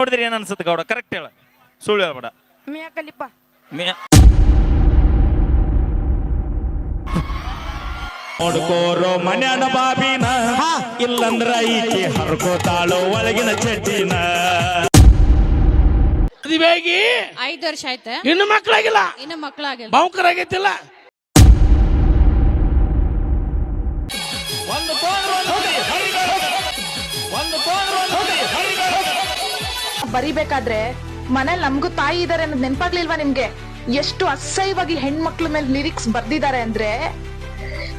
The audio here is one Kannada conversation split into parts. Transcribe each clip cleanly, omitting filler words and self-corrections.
ನೋಡಿದ್ರಿ ಏನ್ ಅನ್ಸುತ್ತೆ ಗೌಡ? ಕರೆಕ್ಟ್ ಹೇಳ, ಸುಳ್ಳು ಹೇಳ್ಬೇಡ. ಮಿಯಾಕಲಿಪ್ಪ ನೋಡ್ಕೋರೋ ಮನ್ಯಾನ ಬಾಬಿನ, ಇಲ್ಲಂದ್ರ ಈಕೆ ಹರ್ಕೋತಾಳೋ ಒಳಗಿನ ಚಡ್ಡಿನ. ಮದುವೆಯಾಗಿ 5 ವರ್ಷ ಆಯ್ತಾ? ಇನ್ನು ಮಕ್ಕಳಾಗಿಲ್ಲ, ಇನ್ನು ಮಕ್ಕಳಾಗಿಲ್ಲ. ಬಾವುಕರಾಗೈತಿಲ್ಲ. ಬರಿಬೇಕಾದ್ರೆ ಮನೇಲಿ ನಮ್ಗೂ ತಾಯಿ ಇದಾರೆ ಅನ್ನೋದು ನೆನಪಾಗ್ಲಿಲ್ವಾ ನಿಮ್ಗೆ? ಎಷ್ಟು ಅಸಹ್ಯವಾಗಿ ಹೆಣ್ಮಕ್ಳ ಮೇಲೆ ಲಿರಿಕ್ಸ್ ಬರ್ದಿದ್ದಾರೆ ಅಂದ್ರೆ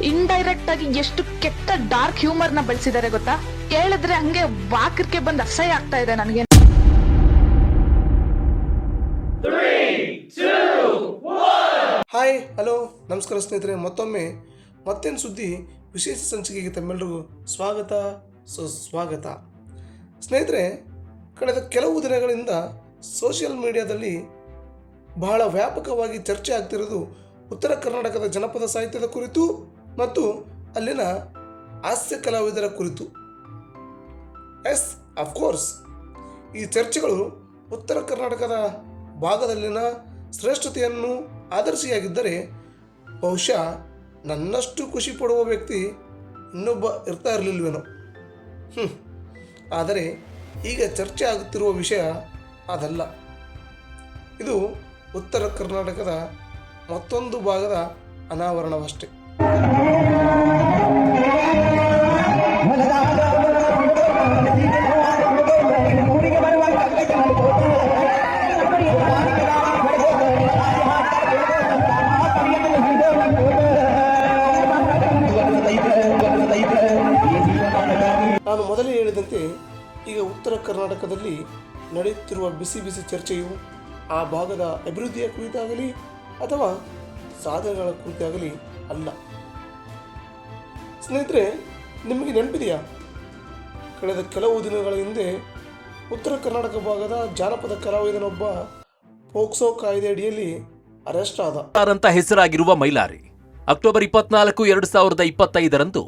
ಇಂಡೈರೆಕ್ಟ್ ಆಗಿ ಎಷ್ಟು ಕೆಟ್ಟ ಡಾರ್ಕ್ ಹ್ಯೂಮರ್ ನ ಬೆಳೆಸಿದ್ದಾರೆ ಗೊತ್ತಾ? ಕೇಳಿದ್ರೆ ಹಂಗೆ ವಾಕರ್ಕೆ ಬಂದ್ ಅಸಹ್ಯ ಆಗ್ತಾ ಇದೆ ನನಗೆ. ಹಾಯ್ ಹಲೋ ನಮಸ್ಕಾರ ಸ್ನೇಹಿತರೆ, ಮತ್ತೇನು ಸುದ್ದಿ ವಿಶೇಷ ಸಂಚಿಕೆಗೆ ತಮ್ಮೆಲ್ಲರಿಗೂ ಸ್ವಾಗತ ಸುಸ್ವಾಗತ. ಸ್ನೇಹಿತರೆ, ಕಳೆದ ಕೆಲವು ದಿನಗಳಿಂದ ಸೋಷಿಯಲ್ ಮೀಡಿಯಾದಲ್ಲಿ ಬಹಳ ವ್ಯಾಪಕವಾಗಿ ಚರ್ಚೆ ಆಗ್ತಿರೋದು ಉತ್ತರ ಕರ್ನಾಟಕದ ಜನಪದ ಸಾಹಿತ್ಯದ ಕುರಿತು ಮತ್ತು ಅಲ್ಲಿನ ಹಾಸ್ಯ ಕಲಾವಿದರ ಕುರಿತು. ಎಸ್ ಅಫ್ಕೋರ್ಸ್, ಈ ಚರ್ಚೆಗಳು ಉತ್ತರ ಕರ್ನಾಟಕದ ಭಾಗದಲ್ಲಿನ ಶ್ರೇಷ್ಠತೆಯನ್ನು ಆದರ್ಶಿಯಾಗಿದ್ದರೆ ಬಹುಶಃ ನನ್ನಷ್ಟು ಖುಷಿ ಪಡುವ ವ್ಯಕ್ತಿ ಇನ್ನೊಬ್ಬ ಇರ್ತಾ ಇರಲಿಲ್ವೇನೋ. ಆದರೆ ಈಗ ಚರ್ಚೆ ಆಗುತ್ತಿರುವ ವಿಷಯ ಅದಲ್ಲ. ಇದು ಉತ್ತರ ಕರ್ನಾಟಕದ ಮತ್ತೊಂದು ಭಾಗದ ಅನಾವರಣವಷ್ಟೇ. ನಾನು ಮೊದಲೇ ಹೇಳಿದಂತೆ ಈಗ ಉತ್ತರ ಕರ್ನಾಟಕದಲ್ಲಿ ನಡೆಯುತ್ತಿರುವ ಬಿಸಿ ಬಿಸಿ ಚರ್ಚೆಯು ಆ ಭಾಗದ ಅಭಿವೃದ್ಧಿಯ ಕುರಿತಾಗಲಿ ಅಥವಾ ಸಾಧನೆಗಳ ಕುರಿತಾಗಲಿ ಅಲ್ಲ. ಸ್ನೇಹಿತರೆ, ನಿಮಗೆ ನೆನಪಿದೆಯಾ, ಕಳೆದ ಕೆಲವು ದಿನಗಳ ಹಿಂದೆ ಉತ್ತರ ಕರ್ನಾಟಕ ಭಾಗದ ಜಾನಪದ ಕಲಾವಿದನೊಬ್ಬ ಪೋಕ್ಸೋ ಕಾಯ್ದೆ ಅಡಿಯಲ್ಲಿ ಅರೆಸ್ಟ್ ಆದ ಅಂತ ಹೆಸರಾಗಿರುವ ಮೈಲಾರಿ ಅಕ್ಟೋಬರ್ 24, 2025ರಂದು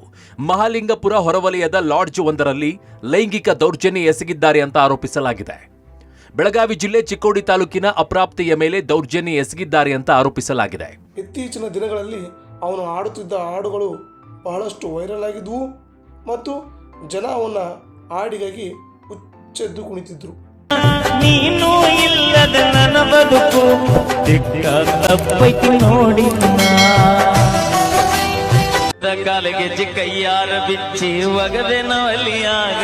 ಮಹಾಲಿಂಗಪುರ ಹೊರವಲಯದ ಲಾಡ್ಜ್ ಒಂದರಲ್ಲಿ ಲೈಂಗಿಕ ದೌರ್ಜನ್ಯ ಎಸಗಿದ್ದಾರೆ ಅಂತ ಆರೋಪಿಸಲಾಗಿದೆ. ಬೆಳಗಾವಿ ಜಿಲ್ಲೆ ಚಿಕ್ಕೋಡಿ ತಾಲೂಕಿನ ಅಪ್ರಾಪ್ತೆಯ ಮೇಲೆ ದೌರ್ಜನ್ಯ ಎಸಗಿದ್ದಾರೆ ಅಂತ ಆರೋಪಿಸಲಾಗಿದೆ. ಇತ್ತೀಚಿನ ದಿನಗಳಲ್ಲಿ ಅವನು ಹಾಡುತ್ತಿದ್ದ ಹಾಡುಗಳು ಬಹಳಷ್ಟು ವೈರಲ್ ಆಗಿದ್ವು ಮತ್ತು ಜನ ಅವನ ಹಾಡಿಗಾಗಿ ಹುಚ್ಚೆದ್ದು ಕುಣಿತಿದ್ರು. ನೀನು ಇಲ್ಲದ ನನ್ನ ಬದುಕು ನೋಡಿ, ಕಾಲಿಗೆ ಚಿಕ್ಕಯ್ಯಾರ ಬಿಚ್ಚಿ ಒಗದೆ ನವಲಿಯಾಗ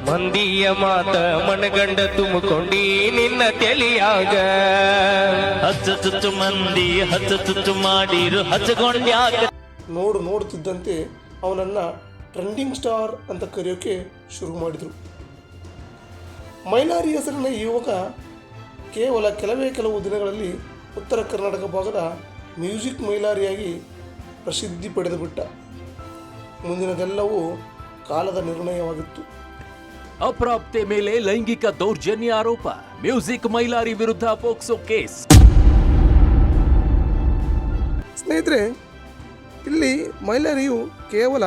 ಮಂದಿಯ ಮಾತ ಮನಗಂಡ ತುಂಬಿಕೊಂಡಿ ನಿನ್ನ ತೆಲಿಯಾಗ ಹಚ್ಚ ಚುಚ್ಚು ಮಂದಿ ಹಚ್ಚ ಚುಚ್ಚು ಮಾಡಿರು ಹಚ್ಚಗೊಂಡ್ಯಾಗ. ನೋಡುತ್ತಿದ್ದಂತೆ ಅವನನ್ನು ಟ್ರೆಂಡಿಂಗ್ ಸ್ಟಾರ್ ಅಂತ ಕರೆಯೋಕೆ ಶುರು ಮಾಡಿದರು. ಮೈಲಾರಿ ಹೆಸರಿನ ಈ ಯುವಕ ಕೇವಲ ಕೆಲವು ದಿನಗಳಲ್ಲಿ ಉತ್ತರ ಕರ್ನಾಟಕ ಭಾಗದ ಮ್ಯೂಸಿಕ್ ಮೈಲಾರಿಯಾಗಿ ಪ್ರಸಿದ್ಧಿ ಪಡೆದುಬಿಟ್ಟ. ಮುಂದಿನದೆಲ್ಲವೂ ಕಾಲದ ನಿರ್ಣಯವಾಗಿತ್ತು. ಅಪ್ರಾಪ್ತೆ ಮೇಲೆ ಲೈಂಗಿಕ ದೌರ್ಜನ್ಯ ಆರೋಪ, ಮ್ಯೂಸಿಕ್ ಮೈಲಾರಿ ವಿರುದ್ಧ ಪೋಕ್ಸೋ ಕೇಸ್. ಸ್ನೇಹಿತರೆ, ಇಲ್ಲಿ ಮೈಲಾರಿಯು ಕೇವಲ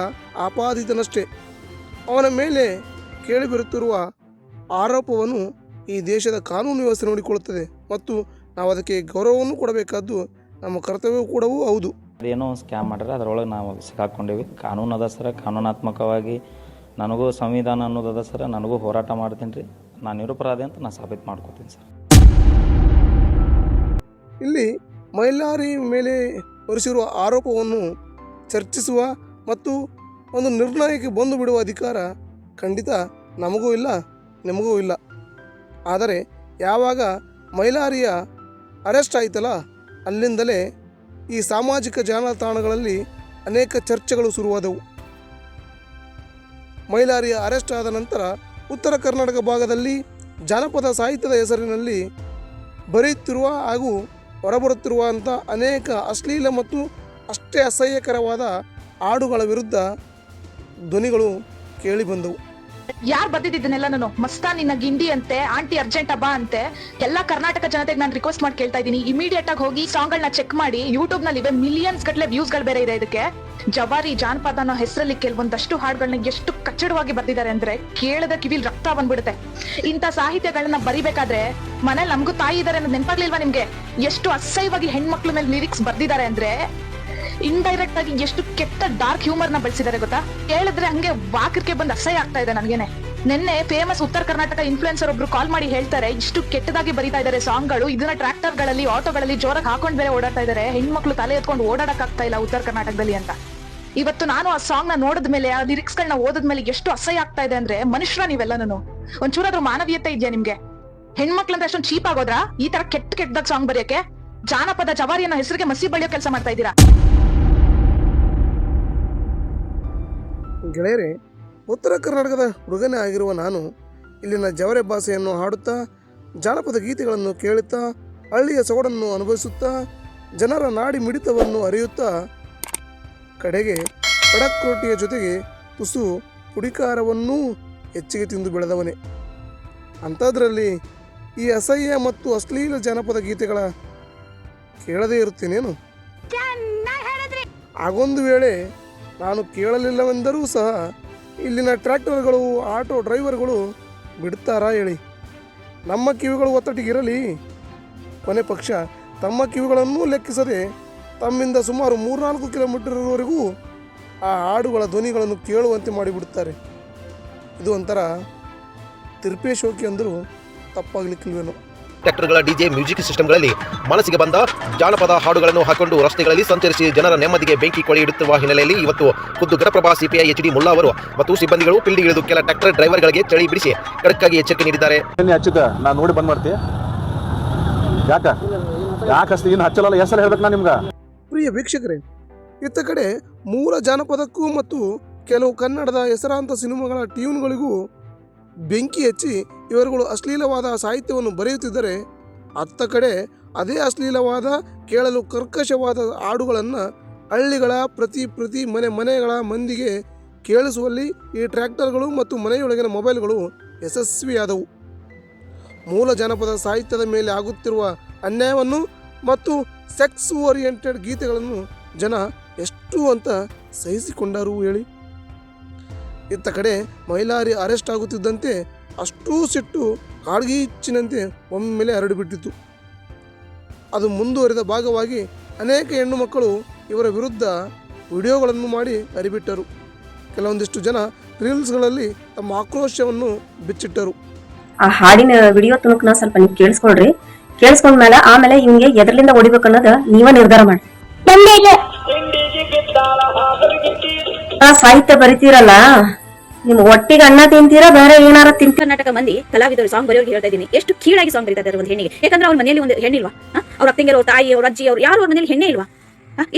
ಆಪಾದಿತನಷ್ಟೇ. ಅವನ ಮೇಲೆ ಕೇಳಿಬರುತ್ತಿರುವ ಆರೋಪವನ್ನು ಈ ದೇಶದ ಕಾನೂನು ವ್ಯವಸ್ಥೆ ನೋಡಿಕೊಳ್ಳುತ್ತದೆ ಮತ್ತು ನಾವು ಅದಕ್ಕೆ ಗೌರವವನ್ನು ಕೊಡಬೇಕಾದ್ದು ನಮ್ಮ ಕರ್ತವ್ಯವೂ ಕೂಡ ಹೌದು. ಅದೇನೋ ಸ್ಕ್ಯಾಮ್ ಮಾಡ್ರೆ ಅದರೊಳಗೆ ನಾವು ಸಿಕ್ಕಾಕ್ಕೊಂಡಿವಿ. ಕಾನೂನು ಅದ ಸರ, ಕಾನೂನಾತ್ಮಕವಾಗಿ ನನಗೂ ಸಂವಿಧಾನ ಅನ್ನೋದದ ಸರ, ನನಗೂ ಹೋರಾಟ ಮಾಡ್ತೀನಿ ರೀ. ನಾನು ನಿರಪರಾಧಿ ಅಂತ ನಾನು ಸಾಬೀತು ಮಾಡ್ಕೋತೀನಿ ಸರ್. ಇಲ್ಲಿ ಮೈಲಾರಿ ಮೇಲೆ ಹೊರಿಸಿರುವ ಆರೋಪವನ್ನು ಚರ್ಚಿಸುವ ಮತ್ತು ಒಂದು ನಿರ್ಣಯಕ್ಕೆ ಬಂದು ಬಿಡುವ ಅಧಿಕಾರ ಖಂಡಿತ ನಮಗೂ ಇಲ್ಲ, ನಿಮಗೂ ಇಲ್ಲ. ಆದರೆ ಯಾವಾಗ ಮೈಲಾರಿಯ ಅರೆಸ್ಟ್ ಆಯಿತಲ್ಲ, ಅಲ್ಲಿಂದಲೇ ಈ ಸಾಮಾಜಿಕ ಜಾಲತಾಣಗಳಲ್ಲಿ ಅನೇಕ ಚರ್ಚೆಗಳು ಶುರುವಾದವು. ಮೈಲಾರಿಯ ಅರೆಸ್ಟ್ ಆದ ನಂತರ ಉತ್ತರ ಕರ್ನಾಟಕ ಭಾಗದಲ್ಲಿ ಜಾನಪದ ಸಾಹಿತ್ಯದ ಹೆಸರಿನಲ್ಲಿ ಬರೆಯುತ್ತಿರುವ ಹಾಗೂ ಹೊರಬರುತ್ತಿರುವಂಥ ಅನೇಕ ಅಶ್ಲೀಲ ಮತ್ತು ಅಷ್ಟೇ ಅಸಹ್ಯಕರವಾದ ಹಾಡುಗಳ ವಿರುದ್ಧ ಧ್ವನಿಗಳು ಕೇಳಿಬಂದವು. ಯಾರು ಬರ್ದಿದ್ದನ್ನೆಲ್ಲ ನಾನು ಮಸ್ತಾನ್ ನಿನ್ನ ಗಿಂಡಿ ಅಂತೆ, ಆಂಟಿ ಅರ್ಜೆಂಟ್ ಹಬ್ಬ ಅಂತೆ, ಎಲ್ಲ ಕರ್ನಾಟಕ ಜನತೆಗೆ ನಾನು ರಿಕ್ವೆಸ್ಟ್ ಮಾಡಿ ಕೇಳ್ತಾ ಇದ್ದೀನಿ, ಇಮಿಡಿಯೇಟ್ ಆಗಿ ಹೋಗಿ ಸಾಂಗ್ ಗಳನ್ನ ಚೆಕ್ ಮಾಡಿ. ಯೂಟ್ಯೂಬ್ ನಲ್ಲಿ ಮಿಲಿಯನ್ಸ್ ಗಟ್ಟಲೆ ವ್ಯೂಸ್ ಗಳು ಬೇರೆ ಇದೆ ಇದಕ್ಕೆ. ಜವಾರಿ ಜಾನಪದ ಅನ್ನೋ ಹೆಸರಲ್ಲಿ ಕೆಲವೊಂದಷ್ಟು ಹಾಡುಗಳನ್ನ ಎಷ್ಟು ಕಚ್ಚಡವಾಗಿ ಬರ್ದಿದ್ದಾರೆ ಅಂದ್ರೆ ಕೇಳದ ಕಿವಿಲ್ ರಕ್ತ ಬಂದ್ಬಿಡುತ್ತೆ. ಇಂಥ ಸಾಹಿತ್ಯಗಳನ್ನ ಬರಿಬೇಕಾದ್ರೆ ಮನೇಲಿ ನಮಗೂ ತಾಯಿ ಇದಾರೆ ಅನ್ನೋದು ನೆನಪಾಗ್ಲಿಲ್ವಾ ನಿಮ್ಗೆ? ಎಷ್ಟು ಅಸಹ್ಯವಾಗಿ ಹೆಣ್ಮಕ್ಳ ಮೇಲೆ ಲಿರಿಕ್ಸ್ ಬರ್ದಿದ್ದಾರೆ ಅಂದ್ರೆ ಇಂಡೈರೆಕ್ಟ್ ಆಗಿ ಎಷ್ಟು ಕೆಟ್ಟ ಡಾರ್ಕ್ ಹ್ಯೂಮರ್ ನ ಬೆಳೆಸಿದ್ದಾರೆ ಗೊತ್ತಾ? ಹೇಳಿದ್ರೆ ಹಂಗೆ ವಾಕರ್ಕೆ ಬಂದ್ ಅಸಹ್ಯ ಆಗ್ತಾ ಇದೆ ನನ್ಗೇನೆ. ನಿನ್ನೆ ಫೇಮಸ್ ಉತ್ತರ ಕರ್ನಾಟಕ ಇನ್ಫ್ಲುಯೆನ್ಸರ್ ಒಬ್ರು ಕಾಲ್ ಮಾಡಿ ಹೇಳ್ತಾರೆ, ಇಷ್ಟು ಕೆಟ್ಟದಾಗಿ ಬರೀತಾ ಇದಾರೆ ಸಾಂಗ್ಗಳು, ಇದನ್ನ ಟ್ರಾಕ್ಟರ್ ಗಳಲ್ಲಿ ಆಟೋಗಳಲ್ಲಿ ಜೋರಾಗಿ ಹಾಕೊಂಡ್ ಬೇರೆ ಓಡಾಡ್ತಾ ಇದಾರೆ, ಹೆಣ್ಮಕ್ಳು ತಲೆ ಎತ್ಕೊಂಡು ಓಡಾಡಕ್ ಆಗ್ತಾ ಇಲ್ಲ ಉತ್ತರ ಕರ್ನಾಟಕದಲ್ಲಿ ಅಂತ. ಇವತ್ತು ನಾನು ಆ ಸಾಂಗ್ ನ ನೋಡಿದ್ಮೇಲೆ, ಆ ಲಿರಿಕ್ಸ್ ಗಳನ್ನ ಓದಿದ್ಮೇಲೆ ಎಷ್ಟು ಅಸಹ್ಯ ಆಗ್ತಾ ಇದೆ ಅಂದ್ರೆ, ಮನುಷ್ಯರ ನೀವೆಲ್ಲನೂ ಒಂಚೂರಾದ್ರೂ ಮಾನವೀಯತೆ ಇದೆಯಾ ನಿಮ್ಗೆ? ಹೆಣ್ಮಕ್ಳಂದ್ರೆ ಅಷ್ಟೊಂದು ಚೀಪ್ ಆಗೋದ್ರಾ ಈ ತರ ಕೆಟ್ಟದಾಗ ಸಾಂಗ್ ಬರೆಯಕ್ಕೆ? ಜಾನಪದ ಜವಾರಿ ಅನ್ನೋ ಹೆಸರಿಗೆ ಮಸಿ ಬಳಿಯೋ ಕೆಲಸ ಮಾಡ್ತಾ ಇದ್ದೀರಾ. ಗೆಳೆಯರೆ, ಉತ್ತರ ಕರ್ನಾಟಕದ ಹುಡುಗನೇ ಆಗಿರುವ ನಾನು ಇಲ್ಲಿನ ಜವರೆ ಭಾಷೆಯನ್ನು ಹಾಡುತ್ತಾ, ಜಾನಪದ ಗೀತೆಗಳನ್ನು ಕೇಳುತ್ತಾ, ಹಳ್ಳಿಯ ಸೊಗಡನ್ನು ಅನುಭವಿಸುತ್ತಾ, ಜನರ ನಾಡಿ ಮಿಡಿತವನ್ನು ಅರಿಯುತ್ತಾ, ಕಡೆಗೆ ಖಡಕ್ ರೊಟ್ಟಿಯ ಜೊತೆಗೆ ತುಸು ಪುಡಿಕಾರವನ್ನೂ ಹೆಚ್ಚಿಗೆ ತಿಂದು ಬೆಳೆದವನೇ. ಅಂಥದ್ರಲ್ಲಿ ಈ ಅಸಹ್ಯ ಮತ್ತು ಅಶ್ಲೀಲ ಜಾನಪದ ಗೀತೆಗಳ ಕೇಳದೇ ಇರುತ್ತೇನೇನು? ಆಗೊಂದು ವೇಳೆ ನಾನು ಕೇಳಲಿಲ್ಲವೆಂದರೂ ಸಹ ಇಲ್ಲಿನ ಟ್ರ್ಯಾಕ್ಟರ್ಗಳು, ಆಟೋ ಡ್ರೈವರ್ಗಳು ಬಿಡ್ತಾರಾ ಹೇಳಿ? ನಮ್ಮ ಕಿವಿಗಳು ಒತ್ತಟಿಗಿರಲಿ. ಕೊನೆ ಪಕ್ಷ ತಮ್ಮ ಕಿವಿಗಳನ್ನೂ ಲೆಕ್ಕಿಸದೆ ತಮ್ಮಿಂದ ಸುಮಾರು 3-4 ಕಿಲೋಮೀಟರ್ವರೆಗೂ ಆ ಹಾಡುಗಳ ಧ್ವನಿಗಳನ್ನು ಕೇಳುವಂತೆ ಮಾಡಿಬಿಡುತ್ತಾರೆ. ಇದು ಒಂಥರ ತಿರ್ಪೇಶೋಕಿ ಅಂದರೂ ತಪ್ಪಾಗಲಿಕ್ಕಿಲ್ವೇನೋ. ಟ್ರ್ಯಾಕ್ಟರ್ಗಳ ಡಿಜೆ ಮ್ಯೂಸಿಕ್ ಸಿಸ್ಟಮ್ಗಳಲ್ಲಿ ಮನಸ್ಸಿಗೆ ಬಂದ ಜಾನಪದ ಹಾಡುಗಳನ್ನು ಹಾಕೊಂಡು ರಸ್ತೆಗಳಲ್ಲಿ ಸಂಚರಿಸಿ ಜನರ ನೆಮ್ಮದಿಗೆ ಬೆಂಕಿ ಕೊಳಿ ಇಡುತ್ತಿರುವ ಹಿನ್ನೆಲೆಯಲ್ಲಿ ಇವತ್ತು ಖುದ್ದು Ghataprabha CPI H D Mulla ಅವರು ಮತ್ತು ಸಿಬ್ಬಂದಿಗಳು ಫೀಲ್ಡ್ ಇಳಿದು ಕೆಲ ಟ್ರ್ಯಾಕ್ಟರ್ ಡ್ರೈವರ್ಗಳಿಗೆ ಚಳಿ ಬಿಡಿಸಿ ಖಡಕ್ಕಾಗಿ ಎಚ್ಚರಿಕೆ ನೀಡಿದ್ದಾರೆ. ನಾನು ನೋಡಿ ಬಂದ್ ಮಾಡ್ತೀಯ ಯಾಕಷ್ಟು ಇನ್ನು ಹಚ್ಚಲ್ಲ ಹೆಸರು ಹೇಳ್ಬೇಕು ನಾನು ನಿಮ್ಗೆ. ಪ್ರಿಯ ವೀಕ್ಷಕರೇ, ಇತ್ತ ಕಡೆ ಮೂಲ ಜಾನಪದಕ್ಕೂ ಮತ್ತು ಕೆಲವು ಕನ್ನಡದ ಹೆಸರಾಂತ ಸಿನಿಮಾಗಳ ಟ್ಯೂನ್ಗಳಿಗೂ ಬೆಂಕಿ ಹಚ್ಚಿ ಇವರುಗಳು ಅಶ್ಲೀಲವಾದ ಸಾಹಿತ್ಯವನ್ನು ಬರೆಯುತ್ತಿದ್ದರೆ, ಅತ್ತ ಕಡೆ ಅದೇ ಅಶ್ಲೀಲವಾದ, ಕೇಳಲು ಕರ್ಕಶವಾದ ಹಾಡುಗಳನ್ನು ಹಳ್ಳಿಗಳ ಪ್ರತಿ ಮನೆಗಳ ಮಂದಿಗೆ ಕೇಳಿಸುವಲ್ಲಿ ಈ ಟ್ರ್ಯಾಕ್ಟರ್ಗಳು ಮತ್ತು ಮನೆಯೊಳಗಿನ ಮೊಬೈಲ್ಗಳು ಯಶಸ್ವಿಯಾದವು. ಮೂಲ ಜಾನಪದ ಸಾಹಿತ್ಯದ ಮೇಲೆ ಆಗುತ್ತಿರುವ ಅನ್ಯಾಯವನ್ನು ಮತ್ತು ಸೆಕ್ಸ್ ಓರಿಯೆಂಟೆಡ್ ಗೀತೆಗಳನ್ನು ಜನ ಎಷ್ಟು ಅಂತ ಸಹಿಸಿಕೊಂಡರು ಹೇಳಿ? ಇತ್ತ ಕಡೆ ಮೈಲಾರಿ ಅರೆಸ್ಟ್ ಆಗುತ್ತಿದ್ದಂತೆ ಅಷ್ಟೂ ಸಿಟ್ಟು ಕಾಡ್ಗಿಚ್ಚಿನಂತೆ ಒಮ್ಮೆಲೆ ಹರಡಿಬಿಟ್ಟಿತು. ಅದು ಮುಂದುವರಿದ ಭಾಗವಾಗಿ ಅನೇಕ ಹೆಣ್ಣು ಮಕ್ಕಳು ಇವರ ವಿರುದ್ಧ ವಿಡಿಯೋಗಳನ್ನು ಮಾಡಿ ಹರಿಬಿಟ್ಟರು. ಕೆಲವೊಂದಿಷ್ಟು ಜನ ರೀಲ್ಸ್ಗಳಲ್ಲಿ ತಮ್ಮ ಆಕ್ರೋಶವನ್ನು ಬಿಚ್ಚಿಟ್ಟರು. ಆ ಹಾಡಿನ ವಿಡಿಯೋ ತುಣುಕ್ನ ಸ್ವಲ್ಪ ನೀವು ಕೇಳಿಸ್ಕೊಳ್ರಿ. ಕೇಳಿಸ್ಕೊಂಡ್ಮೇಲೆ ಆಮೇಲೆ ಇವ್ಗೆ ಎದರ್ಲಿಂದ ಹೊಡಿಬೇಕು ಅನ್ನೋದು ನೀವ ನಿರ್ಧಾರ ಮಾಡಿ. ಸಾಹಿತ್ಯ ಬರಿತೀರಲ್ಲ, ನಿಮ್ ಒಟ್ಟಿಗೆ ಅನ್ನ ತಿಂತೀರಾ ಬೇರೆ ಏನಾರ ತಿಂತೀರ? ಕರ್ನಾಟಕ ಮಂದಿ ಕಲಾವಿದರು ಸಾಂಗ್ ಬರೆಯೋರಿಗೆ ಹೇಳ್ತಾ ಇದೀನಿ, ಎಷ್ಟು ಕೀಳಾಗಿ ಸಾಂಗ್ ಬರೀತಾ ಇದ್ದಾರೆ ಒಂದು ಹೆಣ್ಣಿಗೆ. ಯಾಕಂದ್ರೆ ಅವ್ರ ಮನೆಯಲ್ಲಿ ಒಂದು ಹೆಣ್ಣಿಲ್ವಾ? ಅವ್ರ ಅತ್ತಿಂಗರು, ಅವ್ರ ತಾಯಿ, ಅವ್ರ ಅಜ್ಜಿ, ಅವ್ರು ಯಾರು ಅವ್ರ ಮನೇಲಿ ಹೆಣ್ಣೆ ಇಲ್ವಾ?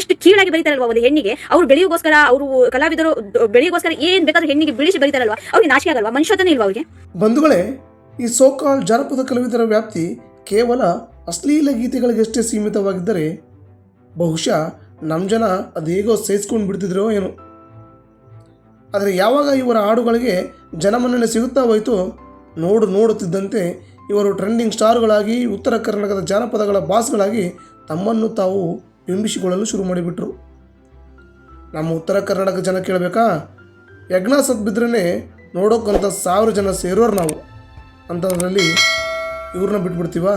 ಇಷ್ಟು ಕೀಳಾಗಿ ಬರೀತಾರಲ್ವಾ ಒಂದು ಹೆಣ್ಣಿಗೆ? ಅವ್ರು ಬೆಳೆಯೋಗೋಸ್ಕರ, ಅವರು ಕಲಾವಿದರು ಬೆಳೆಯೋಗೋಸ್ಕರ ಏನ್ ಬೇಕಾದ್ರೂ ಹೆಣ್ಣಿಗೆ ಬಿಳಿಸಿ ಬರೀತಾರಲ್ವಾ? ಅವ್ರಿಗೆ ನಾಚಿಕೆ ಆಗಲ್ವಾ? ಮನುಷ್ಯತನೇ ಇಲ್ವಾ ಅವ್ರಿಗೆ? ಬಂಧುಗಳೇ, ಈ ಸೋಕಾಲ್ ಜಾನಪದ ಕಲಾವಿದರ ವ್ಯಾಪ್ತಿ ಕೇವಲ ಅಶ್ಲೀಲ ಗೀತೆಗಳಿಗಷ್ಟೇ ಸೀಮಿತವಾಗಿದ್ದರೆ ಬಹುಶಃ ನಮ್ಮ ಜನ ಅದೇಗೋ ಸಹಿಸ್ಕೊಂಡು ಬಿಡ್ತಿದ್ರೋ ಏನೋ. ಆದರೆ ಯಾವಾಗ ಇವರ ಹಾಡುಗಳಿಗೆ ಜನಮನ್ನಣೆ ಸಿಗುತ್ತಾ ಹೋಯಿತೋ, ನೋಡುತ್ತಿದ್ದಂತೆ ಇವರು ಟ್ರೆಂಡಿಂಗ್ ಸ್ಟಾರ್ಗಳಾಗಿ ಉತ್ತರ ಕರ್ನಾಟಕದ ಜಾನಪದಗಳ ಬಾಸ್ಗಳಾಗಿ ತಮ್ಮನ್ನು ತಾವು ಬಿಂಬಿಸಿಕೊಳ್ಳಲು ಶುರು ಮಾಡಿಬಿಟ್ರು. ನಮ್ಮ ಉತ್ತರ ಕರ್ನಾಟಕ ಜನ ಕೇಳಬೇಕಾ? ಯಜ್ಞ ಸತ್ ಬಿದ್ರೇ ನೋಡೋಕ್ಕಂತ 1000 ಜನ ಸೇರೋರು ನಾವು. ಅಂಥದ್ರಲ್ಲಿ ಇವ್ರನ್ನ ಬಿಟ್ಬಿಡ್ತೀವಾ?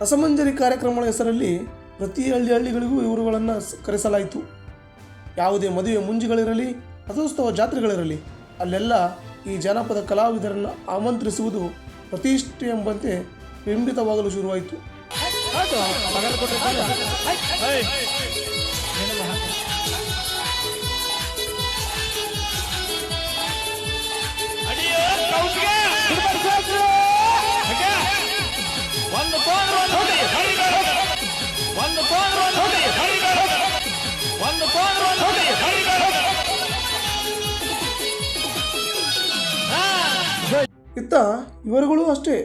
ರಸಮಂಜರಿ ಕಾರ್ಯಕ್ರಮಗಳ ಹೆಸರಲ್ಲಿ ಪ್ರತಿ ಹಳ್ಳಿಗಳಿಗೂ ಇವರುಗಳನ್ನು ಕರೆಸಲಾಯಿತು. ಯಾವುದೇ ಮದುವೆ ಮುಂಜಿಗಳಿರಲಿ, ರಥೋತ್ಸವ ಜಾತ್ರೆಗಳಿರಲಿ, ಅಲ್ಲೆಲ್ಲ ಈ ಜಾನಪದ ಕಲಾವಿದರನ್ನು ಆಮಂತ್ರಿಸುವುದು ಪ್ರತಿಷ್ಠೆ ಎಂಬಂತೆ ಬಿಂಬಿತವಾಗಲು ಶುರುವಾಯಿತು. ಇತ್ತ ಇವರುಗಳು ಅಷ್ಟೇ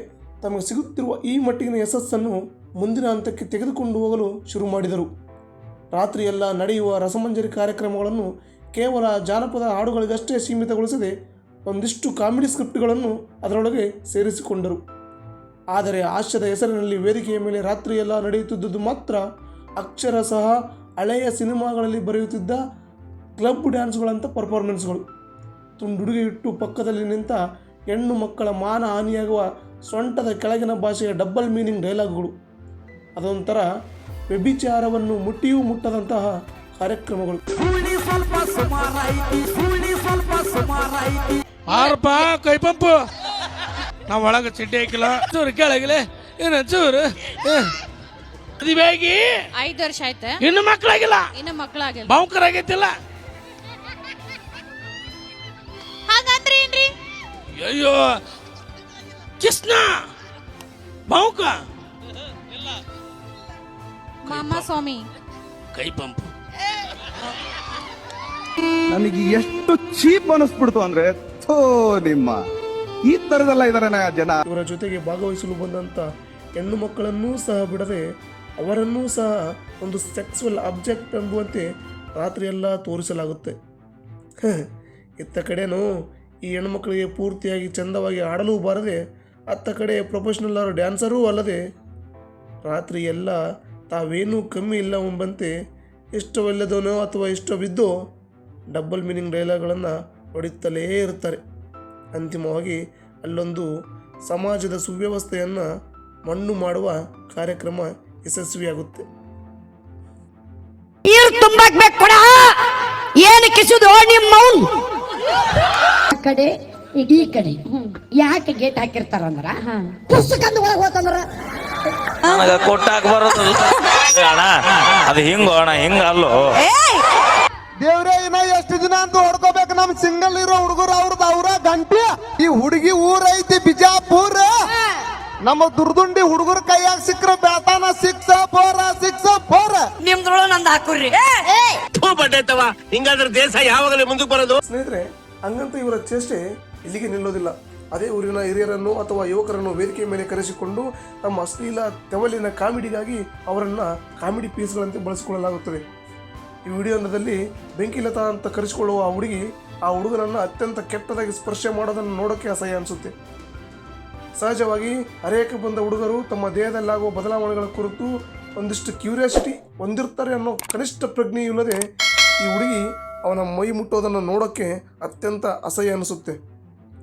ತಮಗೆ ಸಿಗುತ್ತಿರುವ ಈ ಮಟ್ಟಿಗಿನ ಯಶಸ್ಸನ್ನು ಮುಂದಿನ ಹಂತಕ್ಕೆ ತೆಗೆದುಕೊಂಡು ಹೋಗಲು ಶುರು ಮಾಡಿದರು. ರಾತ್ರಿಯೆಲ್ಲ ನಡೆಯುವ ರಸಮಂಜರಿ ಕಾರ್ಯಕ್ರಮಗಳನ್ನು ಕೇವಲ ಜಾನಪದ ಹಾಡುಗಳಿಗಷ್ಟೇ ಸೀಮಿತಗೊಳಿಸದೆ ಒಂದಿಷ್ಟು ಕಾಮಿಡಿ ಸ್ಕ್ರಿಪ್ಟ್ಗಳನ್ನು ಅದರೊಳಗೆ ಸೇರಿಸಿಕೊಂಡರು. ಆದರೆ ಹಾಸ್ಯದ ಹೆಸರಿನಲ್ಲಿ ವೇದಿಕೆಯ ಮೇಲೆ ರಾತ್ರಿಯೆಲ್ಲ ನಡೆಯುತ್ತಿದ್ದುದು ಮಾತ್ರ ಅಕ್ಷರಶಃ ಹಳೆಯ ಸಿನಿಮಾಗಳಲ್ಲಿ ಬರೆಯುತ್ತಿದ್ದ ಕ್ಲಬ್ ಡ್ಯಾನ್ಸ್ಗಳಂಥ ಪರ್ಫಾರ್ಮೆನ್ಸ್ಗಳು. ತುಂಡುಡುಗೆ ಇಟ್ಟು ಪಕ್ಕದಲ್ಲಿ ನಿಂತ ಹೆಣ್ಣು ಮಕ್ಕಳ ಮಾನ ಹಾನಿಯಾಗುವ ಸೊಂಟದ ಕೆಳಗಿನ ಭಾಷೆಯ ಡಬ್ಬಲ್ ಮೀನಿಂಗ್ ಡೈಲಾಗ್ಗಳು. ಅದೊಂಥರ ವ್ಯಭಿಚಾರವನ್ನು ಮುಟ್ಟಿಯೂ ಮುಟ್ಟದಂತಹ ಕಾರ್ಯಕ್ರಮಗಳು. ಆರಪ್ಪ ಕೈ ಪಂಪು ನಾವು ಒಳಗೆ ಚಿಡ್ಡಿ ಹಾಕಿಲ್ಲ ಚೂರು ಕೆಳಗಿಲೆ ಏನ ಚೂರು ಮದುವೆಯಾಗಿ 5 ವರ್ಷ ಆಯ್ತಾ ಇನ್ನು ಮಕ್ಕಳಾಗಿಲ್ಲ, ಇನ್ನು ಮಕ್ಕಳಾಗಿಲ್ಲ. ಬಾವುಕರ ಆಗೈತಿಲ್ಲ. ಹಾಗಂದ್ರೆ ಏನ್ರಿ? ಅಯ್ಯೋ ಕೃಷ್ಣ ಬಾವುಕ ಮಾಮ ಸ್ವಾಮಿ ಕೈ ಪಂಪು. ನನಗೆ ಎಷ್ಟು ಚೀಪ್ ಅನಿಸ್ಬಿಡ್ತು ಅಂದ್ರೆ ಥೋ ನಿಮ್ಮ ಈ ತರದೆಲ್ಲ ಇದಾರೆ ಜನ. ಇವರ ಜೊತೆಗೆ ಭಾಗವಹಿಸಲು ಬಂದಂಥ ಹೆಣ್ಣು ಮಕ್ಕಳನ್ನೂ ಸಹ ಬಿಡದೆ ಅವರನ್ನೂ ಸಹ ಒಂದು ಸೆಕ್ಸುವಲ್ ಆಬ್ಜೆಕ್ಟ್ ಎಂಬುವಂತೆ ರಾತ್ರಿಯೆಲ್ಲ ತೋರಿಸಲಾಗುತ್ತೆ. ಇತ್ತ ಕಡೆನೂ ಈ ಹೆಣ್ಮಕ್ಳಿಗೆ ಪೂರ್ತಿಯಾಗಿ ಚಂದವಾಗಿ ಆಡಲೂ ಬಾರದೆ, ಅತ್ತ ಕಡೆ ಪ್ರೊಫೆಷನಲ್ ಡ್ಯಾನ್ಸರೂ ಅಲ್ಲದೆ ರಾತ್ರಿ ಎಲ್ಲ ತಾವೇನೂ ಕಮ್ಮಿ ಇಲ್ಲ ಎಂಬಂತೆ ಇಷ್ಟವಿಲ್ಲದನೋ ಅಥವಾ ಇಷ್ಟವಿದ್ದೋ ಡಬ್ಬಲ್ ಮೀನಿಂಗ್ ಡೈಲಾಗ್ಗಳನ್ನು ಹೊಡೆಯುತ್ತಲೇ ಇರ್ತಾರೆ. ಅಂತಿಮವಾಗಿ ಅಲ್ಲೊಂದು ಸಮಾಜದ ಸುವ್ಯವಸ್ಥೆಯನ್ನು ಮಣ್ಣು ಮಾಡುವ ಕಾರ್ಯಕ್ರಮ ಯಶಸ್ವಿಯಾಗುತ್ತೆ. ಕಡೆ ಇಡೀ ಕಡೆ ಯಾಕೆ ಗೇಟ್ ಹಾಕಿರ್ತಾರಂದ್ರ ಪುಸ್ತಕದ ಒಳಗೆ ಹೋತಂದ್ರ ನನಗ ಕೊಟ್ಟಾಕ ಬರೋದು ಅಣ್ಣ, ಅದು ಹಿಂಗೋ ಅಣ್ಣ, ಹಿಂಗ ಅಲ್ಲೋ. ದೇವ್ರೇ ಇನ್ನ ಎಷ್ಟು ದಿನ ಅಂತ ಹೊಡ್ಕೋಬೇಕು ನಮ್ ಸಿಂಗಲ್ ಇರೋ ಹುಡುಗರು ಅವ್ರ ಗಂಟೆ. ಈ ಹುಡುಗಿ ಊರೈತಿ ಬಿಜಾಪುರ. ನಮ್ಮ ದುರ್ದುಂಡಿ ಹುಡುಗರ ಕೈಯಾಗ ಸಿಕ್ಕ್ರ ಬೇತಾನ 6-4 ನಿಮ್ದ್ರೊಳ ನಂದು ಹಾಕುರ್ರಿ. ಹಿಂಗಾದ್ರೆ ದೇಶ ಯಾವಾಗಲೇ ಮುಂದಕ್ಕೆ ಬರೋದು. ಸ್ನೇಹಿತರೆ, ಹಂಗಂತ ಇವರ ಚೇಷ್ಟೆ ಇಲ್ಲಿಗೆ ನಿಲ್ಲೋದಿಲ್ಲ. ಅದೇ ಊರಿನ ಹಿರಿಯರನ್ನು ಅಥವಾ ಯುವಕರನ್ನು ವೇದಿಕೆ ಮೇಲೆ ಕರೆಸಿಕೊಂಡು ತಮ್ಮ ಅಶ್ಲೀಲ ತೆವಲಿನ ಕಾಮಿಡಿಗಾಗಿ ಅವರನ್ನು ಕಾಮಿಡಿ ಪೀಸ್ಗಳಂತೆ ಬಳಸಿಕೊಳ್ಳಲಾಗುತ್ತದೆ. ಈ ವಿಡಿಯೋದಲ್ಲಿ ಬೆಂಕಿಲತಾ ಅಂತ ಕರೆಸಿಕೊಳ್ಳುವ ಆ ಹುಡುಗಿ ಆ ಹುಡುಗನನ್ನು ಅತ್ಯಂತ ಕೆಟ್ಟದಾಗಿ ಸ್ಪರ್ಶ ಮಾಡೋದನ್ನು ನೋಡೋಕ್ಕೆ ಅಸಹ್ಯ ಅನಿಸುತ್ತೆ. ಸಹಜವಾಗಿ ಹರೆಯಕ್ಕೆ ಬಂದ ಹುಡುಗರು ತಮ್ಮ ದೇಹದಲ್ಲಾಗುವ ಬದಲಾವಣೆಗಳ ಕುರಿತು ಒಂದಿಷ್ಟು ಕ್ಯೂರಿಯಾಸಿಟಿ ಹೊಂದಿರ್ತಾರೆ ಅನ್ನೋ ಕನಿಷ್ಠ ಪ್ರಜ್ಞೆ ಇಲ್ಲದೆ ಈ ಹುಡುಗಿ ಅವನ ಮೈ ಮುಟ್ಟೋದನ್ನು ನೋಡೋಕ್ಕೆ ಅತ್ಯಂತ ಅಸಹ್ಯ ಅನಿಸುತ್ತೆ.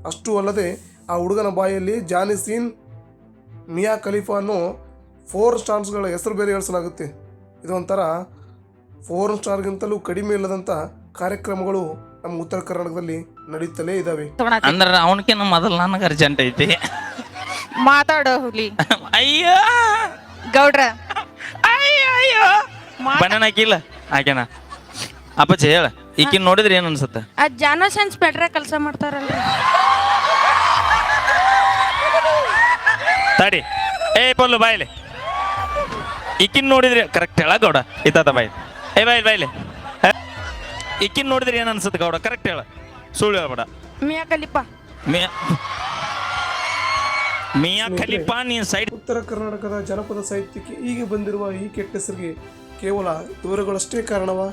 ಅಷ್ಟೂ ಅಲ್ಲದೆ ಆ ಹುಡುಗನ ಬಾಯಲ್ಲಿ ಜಾನಿ ಸೀನ್, ಮಿಯಾ ಖಲೀಫಾ ಅನ್ನೋ 4 ಸ್ಟಾರ್ಸ್ಗಳ ಹೆಸರು ಬೇರೆ ಹೇಳಿಸಲಾಗುತ್ತೆ. ಇದೊಂಥರ 4 ಸ್ಟಾರ್ಗಿಂತಲೂ ಕಡಿಮೆ ಇಲ್ಲದಂಥ ಕಾರ್ಯಕ್ರಮಗಳು ನಮ್ಮ ಉತ್ತರ ಕರ್ನಾಟಕದಲ್ಲಿ ನಡೀತಲೇ ಇದ್ದಾವೆ. ಅಂದ್ರೆ ಅವನಕಿನ್ನ ಮೊದಲು ನನಗೆ ಅರ್ಜೆಂಟ್ ಐತಿ. ಮಾತಾಡೋ ಹುಲಿ. ಅಯ್ಯೋ ಗೌಡ್ರ, ಅಯ್ಯೋ ಬಣ್ಣನಾಕಿಲ್ಲ ಆಕೆನ ಅಪ್ಪಚ್ಚಿ ಹೇಳ, ಈಕಿನ ನೋಡಿದ್ರೆ ಏನ್ ಅನ್ಸುತ್ತೆ? ಜಾನೋ ಸೆನ್ಸ್ ಪೆಟ್ರೆ ಕೆಲಸ ಮಾಡ್ತಾರಲ್ರಿ. ತಡಿ, ಏ ಪೊಲ್ಲು ಬಾಯ್ಲಿ, ಈಕಿನ್ ನೋಡಿದ್ರಿ ಕರೆಕ್ಟ್ ಹೇಳ ಗೌಡ. ಇತ್ತ ಬಾಯ್, ಏ ಬಾಯ್ಲಿ ಈಕಿನ್ ನೋಡಿದ್ರಿ ಏನ್ ಅನ್ಸುತ್ತೆ ಗೌಡ? ಕರೆಕ್ಟ್ ಹೇಳ, ಸುಳ್ಳು ಹೇಳ್ಬೇಡ. ಮಿಯಾ ಖಲೀಫಾ ನೀನ್ ಸೈಡ್. ಉತ್ತರ ಕರ್ನಾಟಕದ ಜನಪದ ಸಾಹಿತ್ಯಕ್ಕೆ ಈಗ ಬಂದಿರುವ ಈ ಕೆಟ್ಟ ಹೆಸರಿಗೆ ಕೇವಲ ಇವರುಗಳಷ್ಟೇ ಕಾರಣವಾ?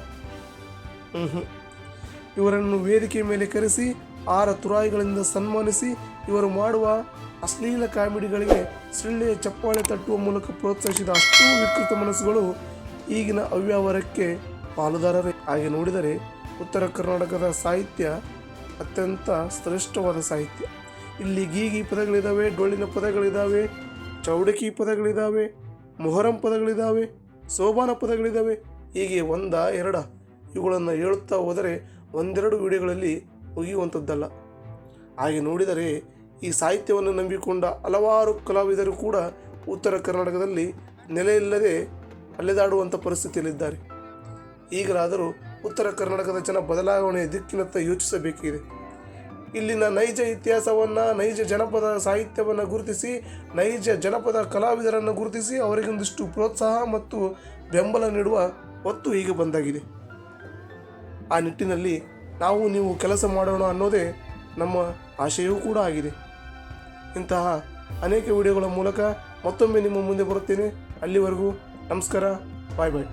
ಇವರನ್ನು ವೇದಿಕೆ ಮೇಲೆ ಕರೆಸಿ 6 ತುರಾಯಿಗಳಿಂದ ಸನ್ಮಾನಿಸಿ ಇವರು ಮಾಡುವ ಅಶ್ಲೀಲ ಕಾಮಿಡಿಗಳಿಗೆ ಸಿಳ್ಳೆಯ ಚಪ್ಪಾಳೆ ತಟ್ಟುವ ಮೂಲಕ ಪ್ರೋತ್ಸಾಹಿಸಿದ ಅಷ್ಟೂ ವಿಕೃತ ಮನಸ್ಸುಗಳು ಈಗಿನ ಅವ್ಯವಹಾರಕ್ಕೆ ಪಾಲುದಾರರೇ. ಹಾಗೆ ನೋಡಿದರೆ ಉತ್ತರ ಕರ್ನಾಟಕದ ಸಾಹಿತ್ಯ ಅತ್ಯಂತ ಶ್ರೇಷ್ಠವಾದ ಸಾಹಿತ್ಯ. ಇಲ್ಲಿ ಗೀಗಿ ಪದಗಳಿದ್ದಾವೆ, ಡೊಳ್ಳಿನ ಪದಗಳಿದ್ದಾವೆ, ಚೌಡಕಿ ಪದಗಳಿದ್ದಾವೆ, ಮೊಹರಂ ಪದಗಳಿದ್ದಾವೆ, ಸೋಬಾನ ಪದಗಳಿದ್ದಾವೆ. ಹೀಗೆ 1-2 ಇವುಗಳನ್ನು ಹೇಳುತ್ತಾ ಹೋದರೆ 1-2 ವಿಡಿಯೋಗಳಲ್ಲಿ ಮುಗಿಯುವಂಥದ್ದಲ್ಲ. ಹಾಗೆ ನೋಡಿದರೆ ಈ ಸಾಹಿತ್ಯವನ್ನು ನಂಬಿಕೊಂಡ ಹಲವಾರು ಕಲಾವಿದರು ಕೂಡ ಉತ್ತರ ಕರ್ನಾಟಕದಲ್ಲಿ ನೆಲೆಯಿಲ್ಲದೆ ಅಲೆದಾಡುವಂಥ ಪರಿಸ್ಥಿತಿಯಲ್ಲಿದ್ದಾರೆ. ಈಗಲಾದರೂ ಉತ್ತರ ಕರ್ನಾಟಕದ ಜನ ಬದಲಾವಣೆಯ ದಿಕ್ಕಿನತ್ತ ಯೋಚಿಸಬೇಕಿದೆ. ಇಲ್ಲಿನ ನೈಜ ಇತಿಹಾಸವನ್ನು, ನೈಜ ಜನಪದ ಸಾಹಿತ್ಯವನ್ನು ಗುರುತಿಸಿ, ನೈಜ ಜನಪದ ಕಲಾವಿದರನ್ನು ಗುರುತಿಸಿ ಅವರಿಗೊಂದಿಷ್ಟು ಪ್ರೋತ್ಸಾಹ ಮತ್ತು ಬೆಂಬಲ ನೀಡುವ ಹೊತ್ತು ಈಗ ಬಂದಾಗಿದೆ. ಆ ನಿಟ್ಟಿನಲ್ಲಿ ನಾವು ನೀವು ಕೆಲಸ ಮಾಡೋಣ ಅನ್ನೋದೇ ನಮ್ಮ ಆಶಯವೂ ಕೂಡ ಆಗಿದೆ. ಇಂತಹ ಅನೇಕ ವಿಡಿಯೋಗಳ ಮೂಲಕ ಮತ್ತೊಮ್ಮೆ ನಿಮ್ಮ ಮುಂದೆ ಬರುತ್ತೇನೆ. ಅಲ್ಲಿವರೆಗೂ ನಮಸ್ಕಾರ, ಬಾಯ್ ಬಾಯ್.